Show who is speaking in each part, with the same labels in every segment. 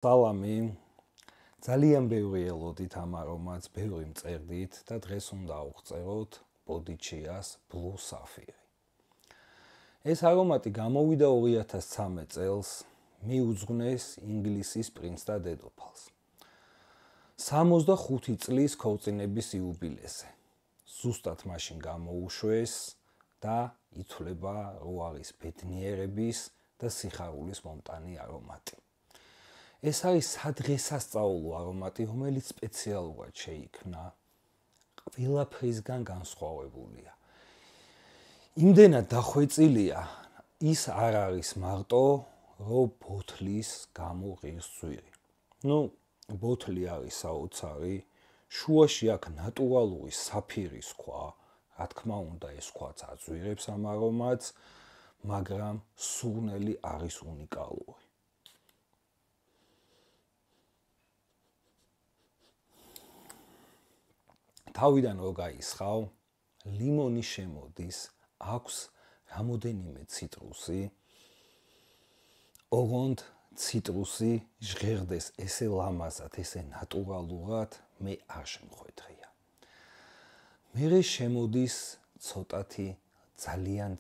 Speaker 1: სალამი, ძალიან ბევრი ელოდით ამ არომატს, ბევრი მწერდით და დღეს უნდა ავღწეროთ ბოდიჩიას Blue Sapphire. ეს არომატი გამოვიდა 2013 წელს, მიუძღვნეს ინგლისის პრინცს და დედოფალს. 65 წლის ქორწინების იუბილეზე. ზუსტად მაშინ გამოუშვეს და ითვლება, რომ არის ბედნიერების და სიხარულის მომტანი არომატი. ეს არის სადღესასწაულო არომატი, რომელიც სპეციალურად შეიქმნა, ყველაფრისგან განსხვავებულია. იმდენად დახვეწილია, ის არ არის მარტო, რომ ბოთლის გამო ღირს ძვირი. ბოთლი არის საოცარი, შუაში აქვს ნატურალური საფირის ქვა, რა თქმა უნდა, ეს ქვაც აძვირებს ამ არომატს, მაგრამ სურნელი არის უნიკალური. თავიდან რო გაისხავ, ლიმონი შემოდის, აქვს რამოდენიმე ციტრუსი, ოღონდ ციტრუსი ჟღერდეს ესე ლამაზად, ესე ნატურალურად, მე არ შემხვედრია. მერე შემოდის ცოტათი ძალიან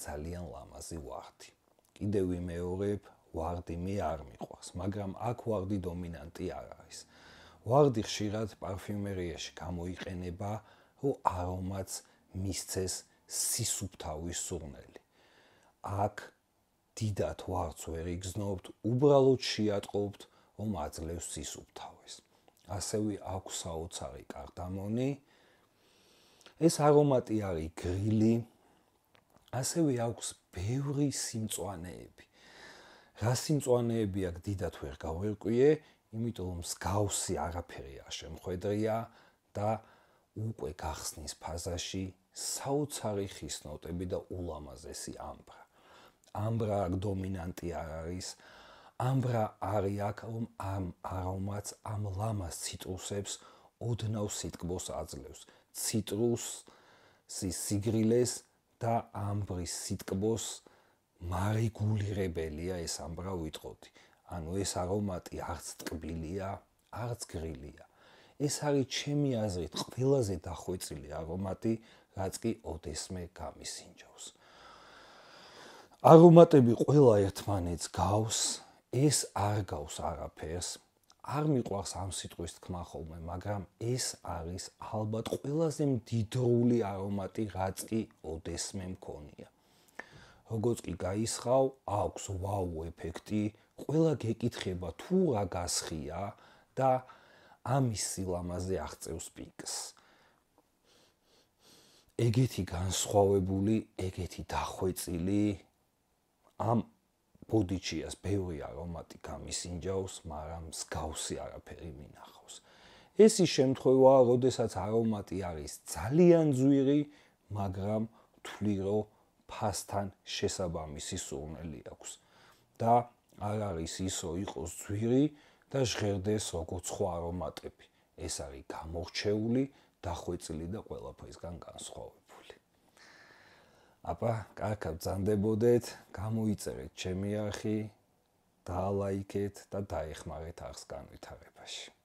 Speaker 1: ლამაზი ვარდი. კიდევ ვიმეორებ, ვარდი მე არ მიყვარს, მაგრამ აქ ვარდი დომინანტი არ არის. ვარდი ხშირად პარფიუმერიაში გამოიყენება, რომ არომატს მისცეს სისუფთავის სურნელი. აქ დიდად ვარდს ვერ იგზნობთ, უბრალოდ შეატყობთ, რომ აძლევს სისუფთავეს. ასევე აქვს საოცარი კარდამონი. ეს არომატი არის გრილი, ასევე აქვს ბევრი სიმწვანეები. რა სიმწვანეები აქვს დიდად ვერ გავერკვიე, იმიტომ რომ მსგავსი არაფერი არ შემხვედრია და უკვე გახსნის ფაზაში საოცარი ხის ნოტები და ულამაზესი ამბრა. ამბრა აქ დომინანტი არ არის. ამბრა არის აქ, რომ ამ არომატს ამ ლამაზ ციტრუსებს ოდნავ სიტკბოს აძლევს. ციტრუსის სიგრილეს და ამბრის სიტკბოს მარეგულირებელია ეს ამბრა ვიტყოდი. ანუ ეს არომატი არც ტკბილია, არც გრილია. ეს არის ჩემი აზრით ყველაზე დახვეწილი არომატი, რაც კი ოდესმე გამისინჯავს. არომატები ყველა ერთმანეთს გავს, ეს არ გავს არაფერს. არ მიყვარს ამ სიტყვის თქმა ხოლმე, მაგრამ ეს არის ალბათ ყველაზე მდიდრული არომატი, რაც კი ოდესმე მქონია. როგორც კი გაისხავ, აქვს ვაუ ეფექტი, ყველა გეკითხება თუ რა გასხია და ამის სილამაზე აღწევს პიკს. ეგეთი განსხვავებული, ეგეთი დახვეწილი ამ ბოდიჩიას ბევრი არომატი გამისინჯავს, მაგრამ მსგავსი არაფერი მინახავს. ეს ის შემთხვევაა, როდესაც არომატი არის ძალიან ძვირი, მაგრამ ვთვლი, რომ ფასთან შესაბამისი სურნელი აქვს და არ არის ისო იყოს ძვირი და ჟღერდეს როგორც სხვა არომატები. ეს არის გამორჩეული, დახვეწილი და ყველაფრისგან განსხვავებული. აბა, კარგად ბრძანდებოდეთ, გამოიწერეთ ჩემი არხი, დაალაიქეთ და დაეხმარეთ არხს განვითარებაში.